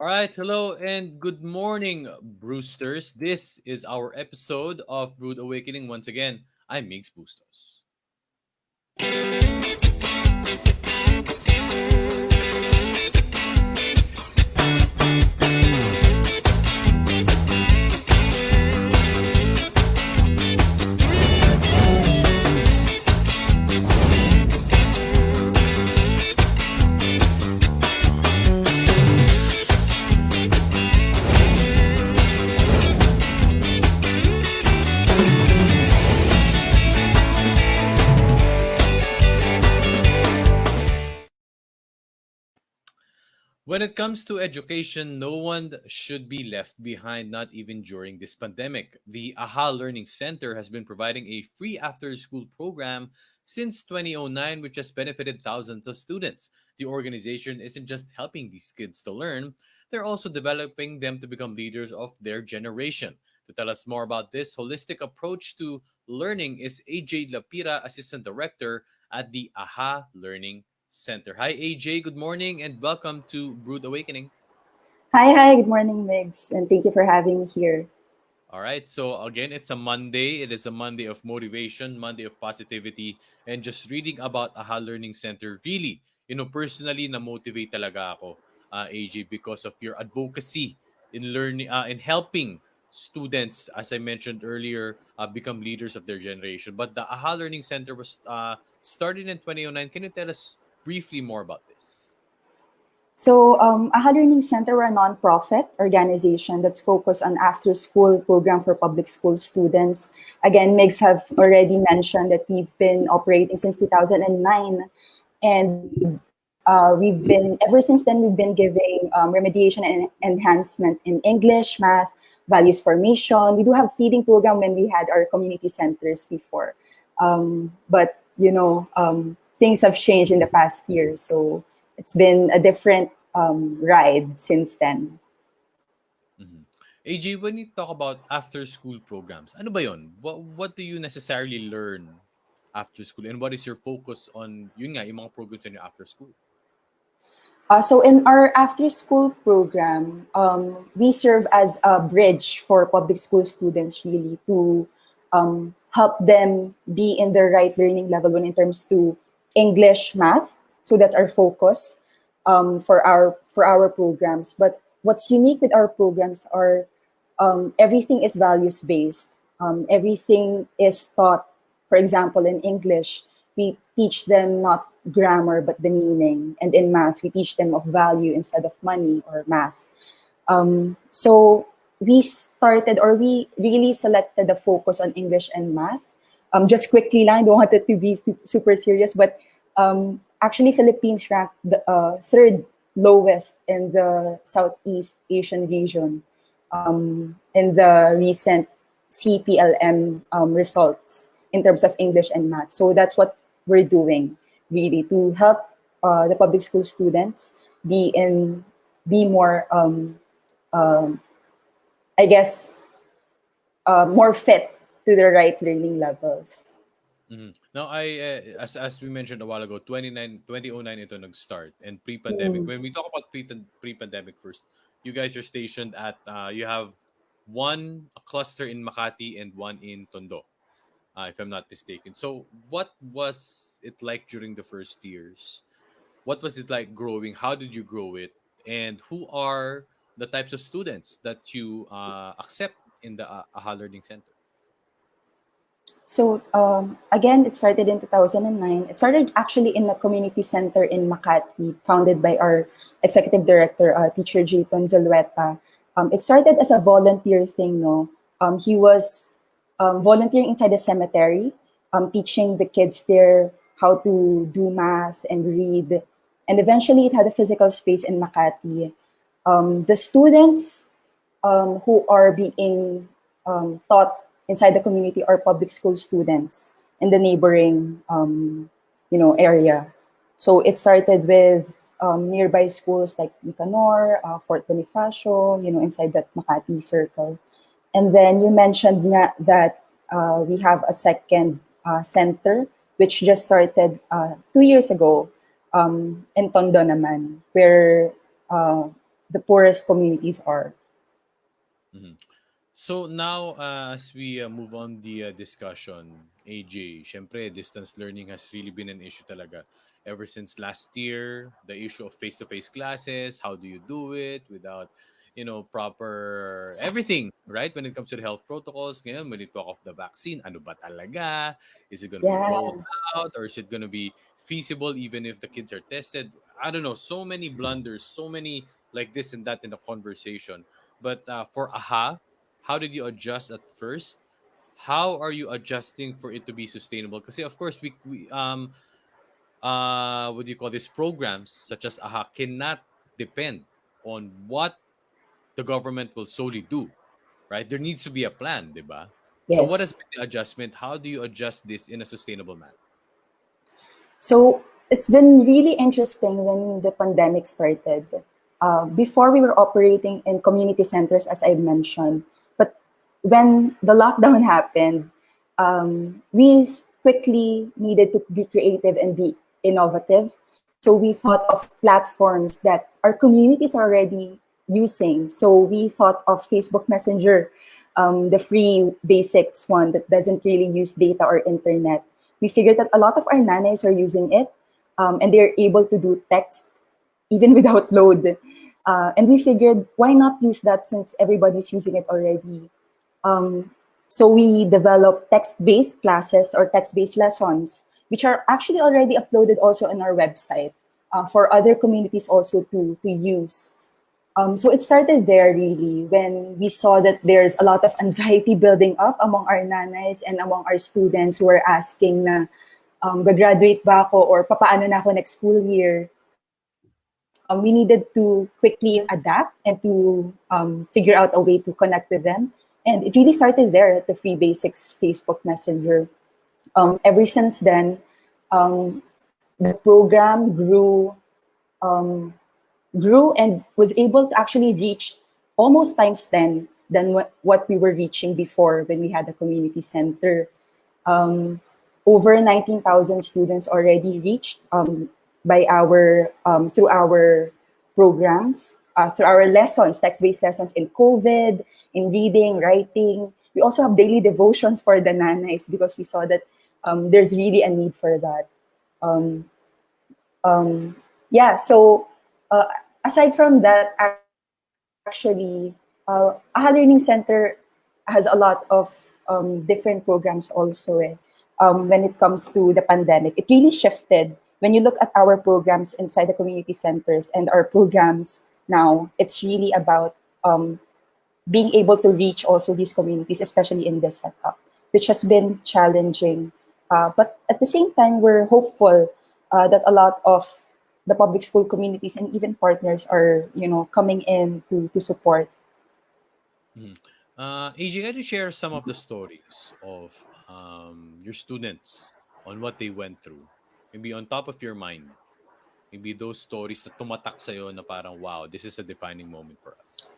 All right, hello and good morning, Brewsters. This is our episode of Brewed Awakening. Once again, I'm Migs Bustos. When it comes to education, no one should be left behind, not even during this pandemic. The AHA Learning Center has been providing a free after school program since 2009, which has benefited thousands of students. The organization isn't just helping these kids to learn, they're also developing them to become leaders of their generation. To tell us more about this holistic approach to learning is AJ Lapira, Assistant Director at the AHA Learning Center. Hi, AJ. Good morning and welcome to Brood Awakening. Hi, good morning, Migs, and thank you for having me here. All right. So, again, it's a Monday. It is a Monday of motivation, Monday of positivity, and just reading about AHA Learning Center really, personally na-motivate talaga ako, AJ, because of your advocacy in learning, in helping students, as I mentioned earlier, become leaders of their generation. But the AHA Learning Center was started in 2009. Can you tell us briefly more about this? AHA Learning Center, we're a nonprofit organization that's focused on after-school program for public school students. Again, Migs have already mentioned that we've been operating since 2009, and ever since then, we've been giving remediation and enhancement in English, math, values formation. We do have feeding program when we had our community centers before. But things have changed in the past year. So it's been a different ride since then. Mhm. AJ, when you talk about after-school programs, ano ba yon? What do you necessarily learn after school? And what is your focus on, yun nga, yung mga programs in your after school? So in our after-school program, we serve as a bridge for public school students really to help them be in the right learning level when in terms to English, math. So that's our focus for our programs. But what's unique with our programs are everything is values based. Everything is taught. For example, in English, we teach them not grammar but the meaning, and in math, we teach them of value instead of money or math. So we really selected the focus on English and math. Just quickly lang, I don't want it to be super serious, but actually Philippines ranked the third lowest in the Southeast Asian region in the recent CPLM results in terms of English and math. So that's what we're doing really to help the public school students be more um, I guess more fit to the right learning levels. Now, as we mentioned a while ago, 2009 ito nag-start and pre-pandemic. Mm, When we talk about pre-pandemic first, you guys are stationed at, you have a cluster in Makati and one in Tondo, if I'm not mistaken. So, what was it like during the first years? What was it like growing? How did you grow it? And who are the types of students that you accept in the AHA Learning Center? So again, it started in 2009. It started actually in a community center in Makati, founded by our executive director, teacher Jayton Zulueta. It started as a volunteer thing, no? He was volunteering inside the cemetery, teaching the kids there how to do math and read. And eventually, it had a physical space in Makati. The students who are being taught inside the community are public school students in the neighboring area. So it started with nearby schools like Nicanor, Fort Bonifacio, inside that Makati circle. And then you mentioned that we have a second center, which just started 2 years ago in Tondo naman, where the poorest communities are. Mhm. So now, as we move on the discussion, AJ, syempre, distance learning has really been an issue talaga. Ever since last year, the issue of face-to-face classes, how do you do it without, proper everything, right? When it comes to the health protocols, ngayon, when you talk of the vaccine, ano ba talaga? Is it going to be rolled Yeah. out or is it going to be feasible even if the kids are tested? I don't know. So many blunders, so many like this and that in the conversation. But for AHA, how did you adjust at first? How are you adjusting for it to be sustainable? Because of course we what do you call this, programs such as AHA cannot depend on what the government will solely do, right? There needs to be a plan, diba? So what has Yes. been the adjustment? How do you adjust this in a sustainable manner? So it's been really interesting when the pandemic started. Before we were operating in community centers, as I mentioned, but when the lockdown happened, we quickly needed to be creative and be innovative. So we thought of platforms that our communities are already using. So we thought of Facebook Messenger, the free basics one that doesn't really use data or internet. We figured that a lot of our nanas are using it, and they're able to do text even without load. And we figured, why not use that since everybody's using it already? Um, so we developed text-based classes or text-based lessons, which are actually already uploaded also on our website for other communities also to use. So it started there really when we saw that there's a lot of anxiety building up among our nanays and among our students who are asking na, gagraduate ba ako or papaano na ako next school year. We needed to quickly adapt and to figure out a way to connect with them. And it really started there at the Free Basics Facebook Messenger. Ever since then, um, the program grew and was able to actually reach almost times 10 than what we were reaching before when we had a community center. Um, Over 19,000 students already reached by our through our programs, through our lessons, text-based lessons in COVID, in reading, writing. We also have daily devotions for the nanays because we saw that there's really a need for that. Um, um, yeah, so uh, aside from that, actually, AHA Learning Center has a lot of different programs also. When it comes to the pandemic, it really shifted. When you look at our programs inside the community centers and our programs now, it's really about being able to reach also these communities, especially in this setup, which has been challenging. But at the same time, we're hopeful that a lot of the public school communities and even partners are, coming in to support. Mhm. AJ, can you share some of the stories of your students on what they went through? Maybe on top of your mind. Maybe those stories na tumatak sa'yo na parang, wow, this is a defining moment for us.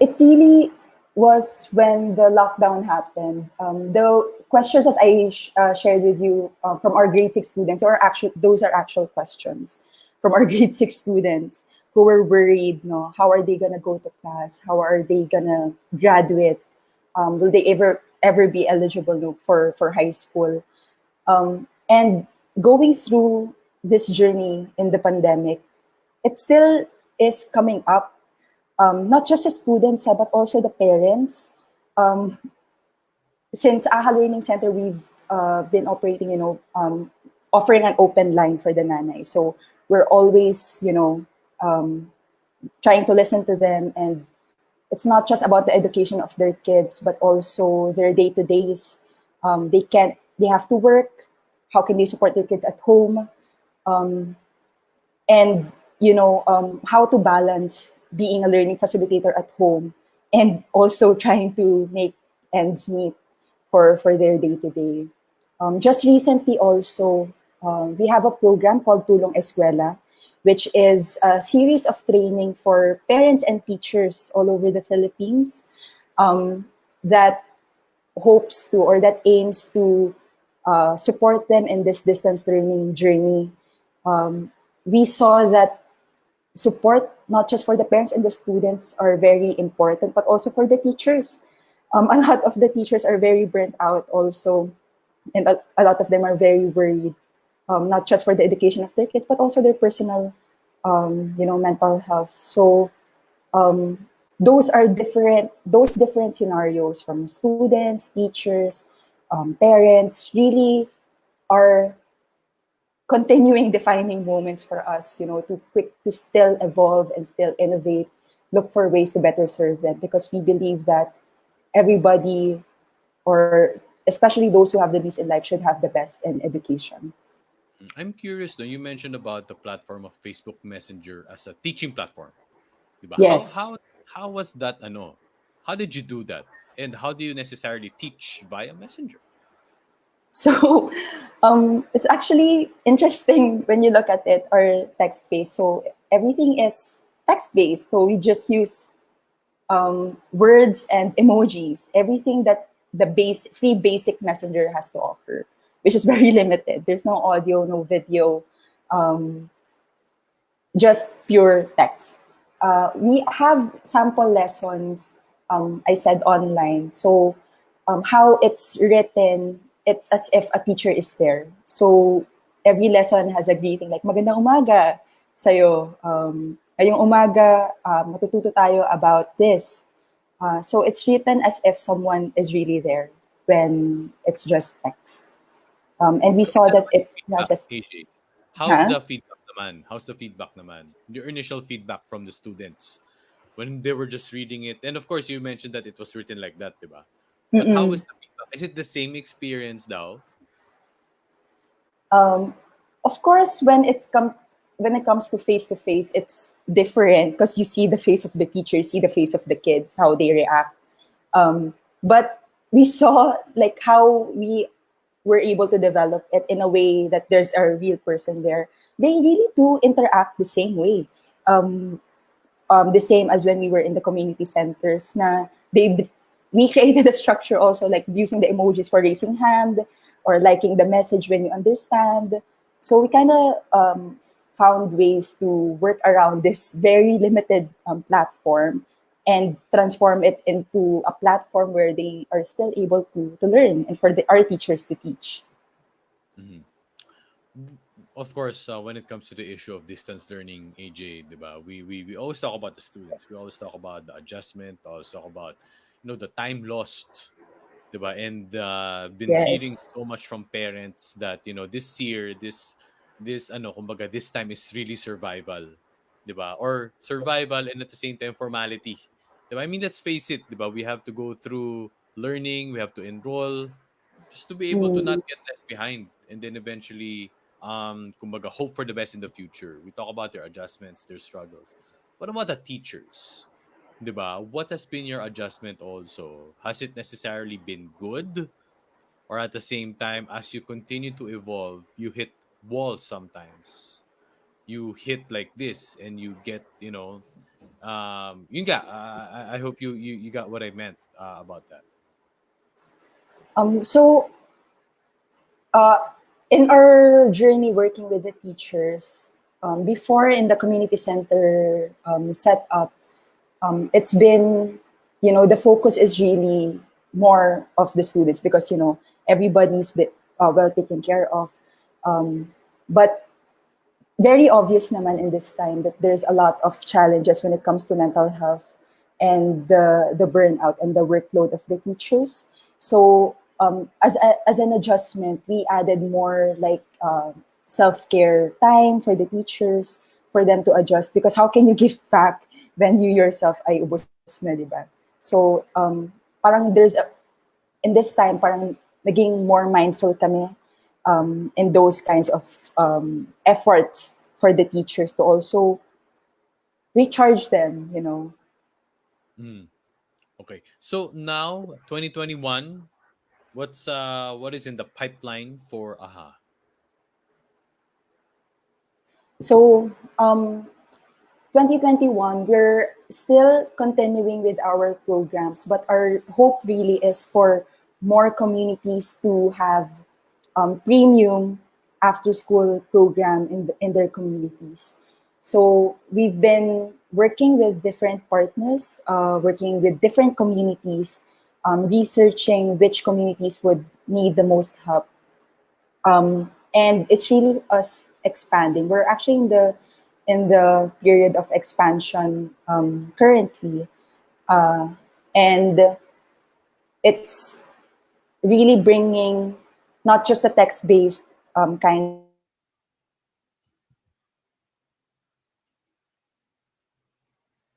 It really was when the lockdown happened. The questions that I shared with you from our grade six students, or actual, those are actual questions from our grade six students who were worried. No, how are they gonna go to class? How are they gonna graduate? Will they ever be eligible for high school? And going through this journey in the pandemic, it still is coming up, not just the students, but also the parents. Um, since AHA Learning Center, we've been operating, offering an open line for the nanay. So we're always, um, trying to listen to them. And it's not just about the education of their kids, but also their day-to-days. They have to work. How can they support their kids at home? Um, and how to balance being a learning facilitator at home and also trying to make ends meet for their day-to-day. Just recently also, we have a program called Tulong Eskwela, which is a series of training for parents and teachers all over the Philippines, that hopes to, or that aims to support them in this distance learning journey. We saw that support, not just for the parents and the students, are very important, but also for the teachers. A lot of the teachers are very burnt out also, and a lot of them are very worried, not just for the education of their kids, but also their personal, mental health. So um, those different scenarios from students, teachers, parents really are continuing defining moments for us, to still evolve and still innovate, look for ways to better serve them, because we believe that everybody, or especially those who have the least in life, should have the best in education. I'm curious though. You mentioned about the platform of Facebook Messenger as a teaching platform. Diba? How Yes. how how was that ano? How did you do that? And how do you necessarily teach via Messenger? So it's actually interesting when you look at it, or text based. So everything is text based. So we just use words and emojis, everything that the free basic messenger has to offer, which is very limited. There's no audio, no video, um, just pure text. We have sample lessons, I said online. So how it's written, it's as if a teacher is there. So every lesson has a greeting like, magandang umaga sa'yo. Ngayong umaga, matututo tayo about this. So it's written as if someone is really there when it's just text. And we But saw then that for the it has feedback, a, AJ, how's huh? the feedback naman? How's the feedback naman? Your initial feedback from the students when they were just reading it. And of course, you mentioned that it was written like that, diba? But how was Mm-mm. the feedback? Is it the same experience now? Um, of course, when it comes to face, it's different because you see the face of the teacher, you see the face of the kids, how they react. But we saw like how we were able to develop it in a way that there's a real person there. They really do interact the same way. Um, the same as when we were in the community centers na we created a structure also, like using the emojis for raising hand or liking the message when you understand. So we kind of found ways to work around this very limited platform and transform it into a platform where they are still able to learn, and for our teachers to teach. Mhm. Of course, when it comes to the issue of distance learning, AJ, diba, we always talk about the students. We always talk about the adjustment. Always talk about, the time lost, diba? And been hearing Yes. so much from parents that this year, this kumbaga, this time is really survival, diba? Or survival and at the same time formality, diba? I mean, let's face it, diba? We have to go through learning. We have to enroll just to be able to not Mm, get left behind, and then eventually kumbaga, hope for the best in the future. We talk about their adjustments, their struggles. What about the teachers? 'Di ba? What has been your adjustment also? Has it necessarily been good? Or at the same time, as you continue to evolve, you hit walls sometimes. You hit like this and you get, yun nga, I hope you got what I meant about that. so uh, in our journey working with the teachers, before in the community center setup, it's been, the focus is really more of the students because, everybody's well taken care of. Um, but very obvious naman in this time that there's a lot of challenges when it comes to mental health and the burnout and the workload of the teachers. So as an adjustment, we added more like self-care time for the teachers, for them to adjust, because how can you give back when you yourself ay ubos na, di ba? So parang in this time, parang naging more mindful kami in those kinds of efforts for the teachers to also recharge them. Mm, okay. So now 2021, what is in the pipeline for AHA? So 2021, we're still continuing with our programs, but our hope really is for more communities to have premium after school program in their communities. So we've been working with different partners, working with different communities, researching which communities would need the most help. And it's really us expanding. We're actually in the period of expansion currently, and it's really bringing not just a text-based kind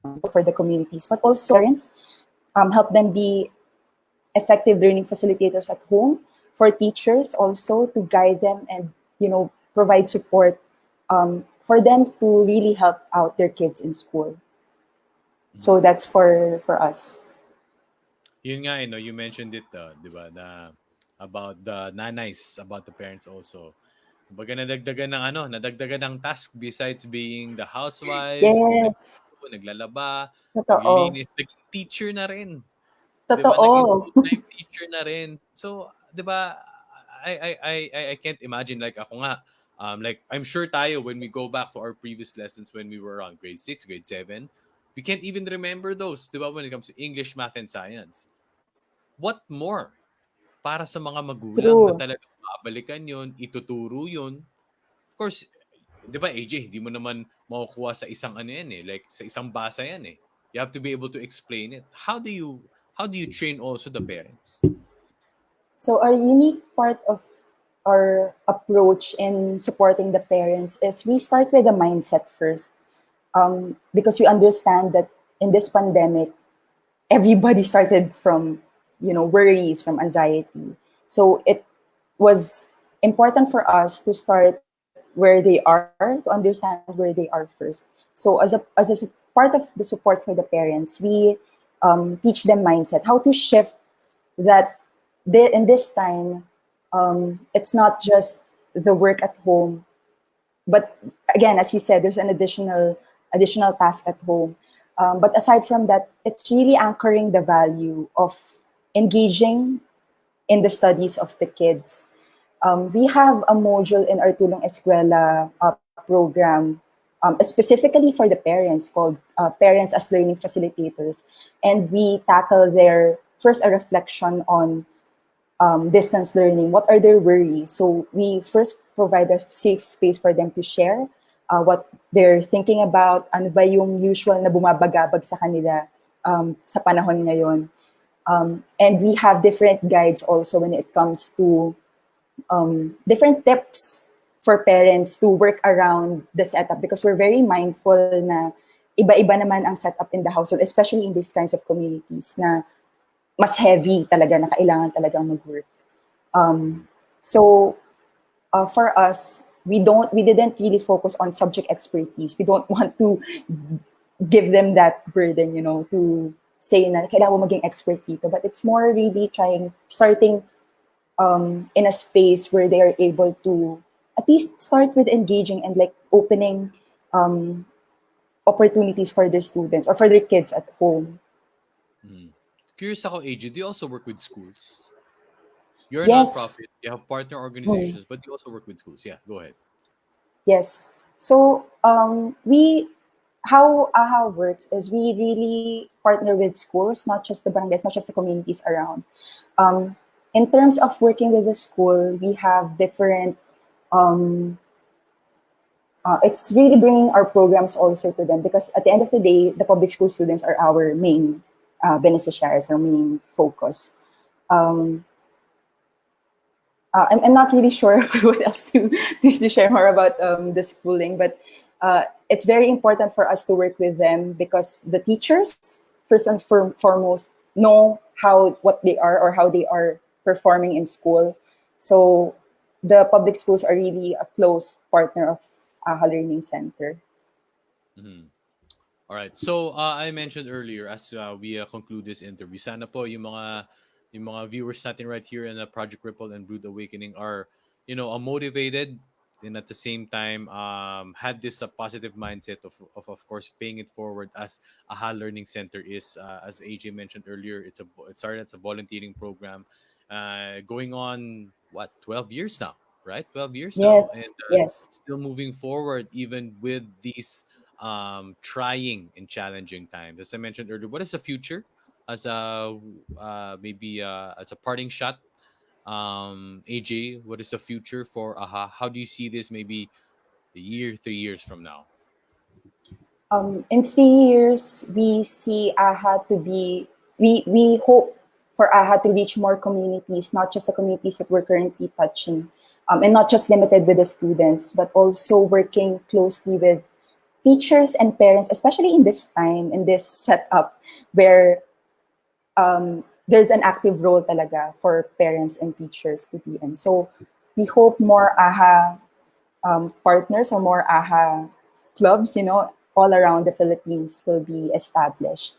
of for the communities, but also parents, help them be effective learning facilitators at home, for teachers also to guide them and provide support for them to really help out their kids in school. So Mhm. that's for us. Yun nga, you mentioned it, di ba, na about the nanays, about the parents also. Kumbaga nadagdagan ng task besides being the housewife, yung Yes, nagluluto, naglalaba, totoo. naglilinis, naging teacher na rin. 'Di ba? Naging Totoo. full-time teacher na rin. So, 'di ba, I can't imagine like ako nga, like I'm sure tayo when we go back to our previous lessons when we were on grade 6, grade 7, we can't even remember those, 'di ba, when it comes to English, math, and science. What more para sa mga magulang na True. talagang babalikan 'yon, ituturo 'yon. Of course, 'di ba, AJ, hindi mo naman makukuha sa isang ano yan eh, like sa isang basa yan eh. You have to be able to explain it. How do you train also the parents? So our unique part of our approach in supporting the parents is we start with the mindset first, because we understand that in this pandemic, everybody started from worries, from anxiety. So it was important for us to start where they are, to understand where they are first. So as a part of the support for the parents, we teach them mindset, how to shift that in this time, it's not just the work at home, but again, as you said, there's an additional task at home. But aside from that, it's really anchoring the value of engaging in the studies of the kids. We have a module in our Tulong Eskwela program, specifically for the parents, called Parents as Learning Facilitators. And we tackle their first a reflection on distance learning. What are their worries? So we first provide a safe space for them to share what they're thinking about, ano ba yung usual na bumabagabag sa kanila sa panahon ngayon. And we have different guides also when it comes to different tips for parents to work around the setup, because we're very mindful na iba-iba naman ang setup in the household, especially in these kinds of communities na mas heavy talaga, na kailangan talagang mag-work. So for us, we didn't really focus on subject expertise. We don't want to give them that burden, to say na kailangan mo maging expert dito. But it's more really starting in a space where they are able to at least start with engaging and like opening opportunities for their students or for their kids at home. Mm. Curious ako, AJ, do you also work with schools? You're a Yes. nonprofit, you have partner Hmm. organizations, but you also work with schools. Yeah, go ahead. Yes. So we how AHA works is we really partner with schools, not just the barangays, not just the communities around. Um, in terms of working with the school, we have different. Um, it's really bringing our programs also to them, because at the end of the day, the public school students are our main beneficiaries, our main focus. Um, I'm not really sure what else to share more about the schooling, but it's very important for us to work with them, because the teachers, first and foremost, know what they are or how they are performing in school. So the public schools are really a close partner of AHA Learning Center. Mhm. All right. So, I mentioned earlier as we conclude this interview, sana po yung mga viewers natin right here in Project Ripple and Brood Awakening are, motivated, and at the same time had this positive mindset of course paying it forward, as AHA Learning Center is, as AJ mentioned earlier, it started as a volunteering program, going on what, 12 years now, right? 12 years now, and Yes, yes. still moving forward even with these trying in challenging times. As I mentioned earlier, what is the future as a maybe as a parting shot? AJ, what is the future for AHA? How do you see this maybe a year, 3 years from now? In 3 years, we see AHA to be, we hope for AHA to reach more communities, not just the communities that we're currently touching, and not just limited with the students, but also working closely with teachers and parents, especially in this time, in this setup where there's an active role talaga for parents and teachers to be in. So we hope more AHA partners or more AHA clubs, all around the Philippines will be established.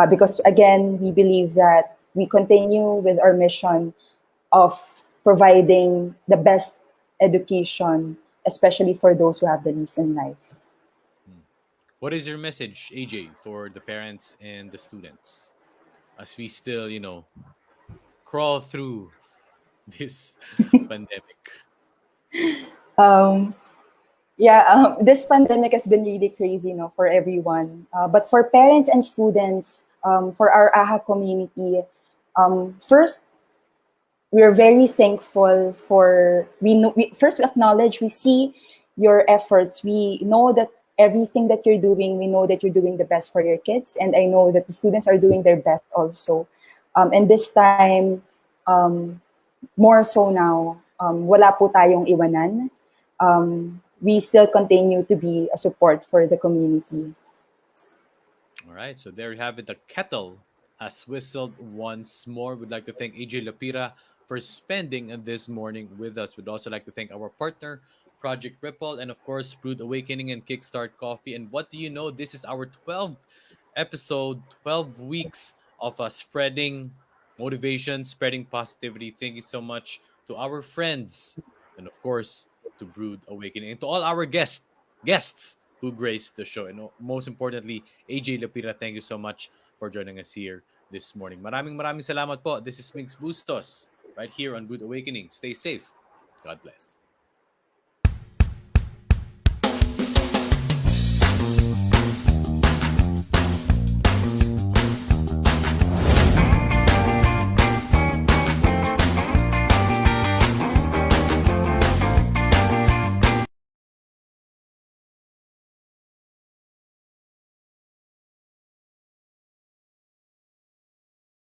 Because again, we believe that we continue with our mission of providing the best education, especially for those who have the least in life. Hmm. What is your message, AJ, for the parents and the students as we still, crawl through this pandemic? Um, yeah, this pandemic has been really crazy, for everyone. But for parents and students, for our AHA community, first, we're very thankful for we acknowledge, we see your efforts, we know that everything that you're doing, we know that you're doing the best for your kids, and I know that the students are doing their best also, and this time, more so now, wala po tayong iwanan. We still continue to be a support for the community. All right, so there you have it. The kettle has whistled once more. We'd like to thank AJ Lapira for spending this morning with us. We'd also like to thank our partner, Project Ripple, and of course, Brewed Awakening and Kickstart Coffee. And what do you know? This is our 12th episode, 12 weeks of spreading motivation, spreading positivity. Thank you so much to our friends, and of course, to Brewed Awakening, and to all our guests who graced the show. And most importantly, AJ Lapira, thank you so much for joining us here this morning. Maraming salamat po. This is Mix Bustos right here on Brewed Awakening. Stay safe. God bless.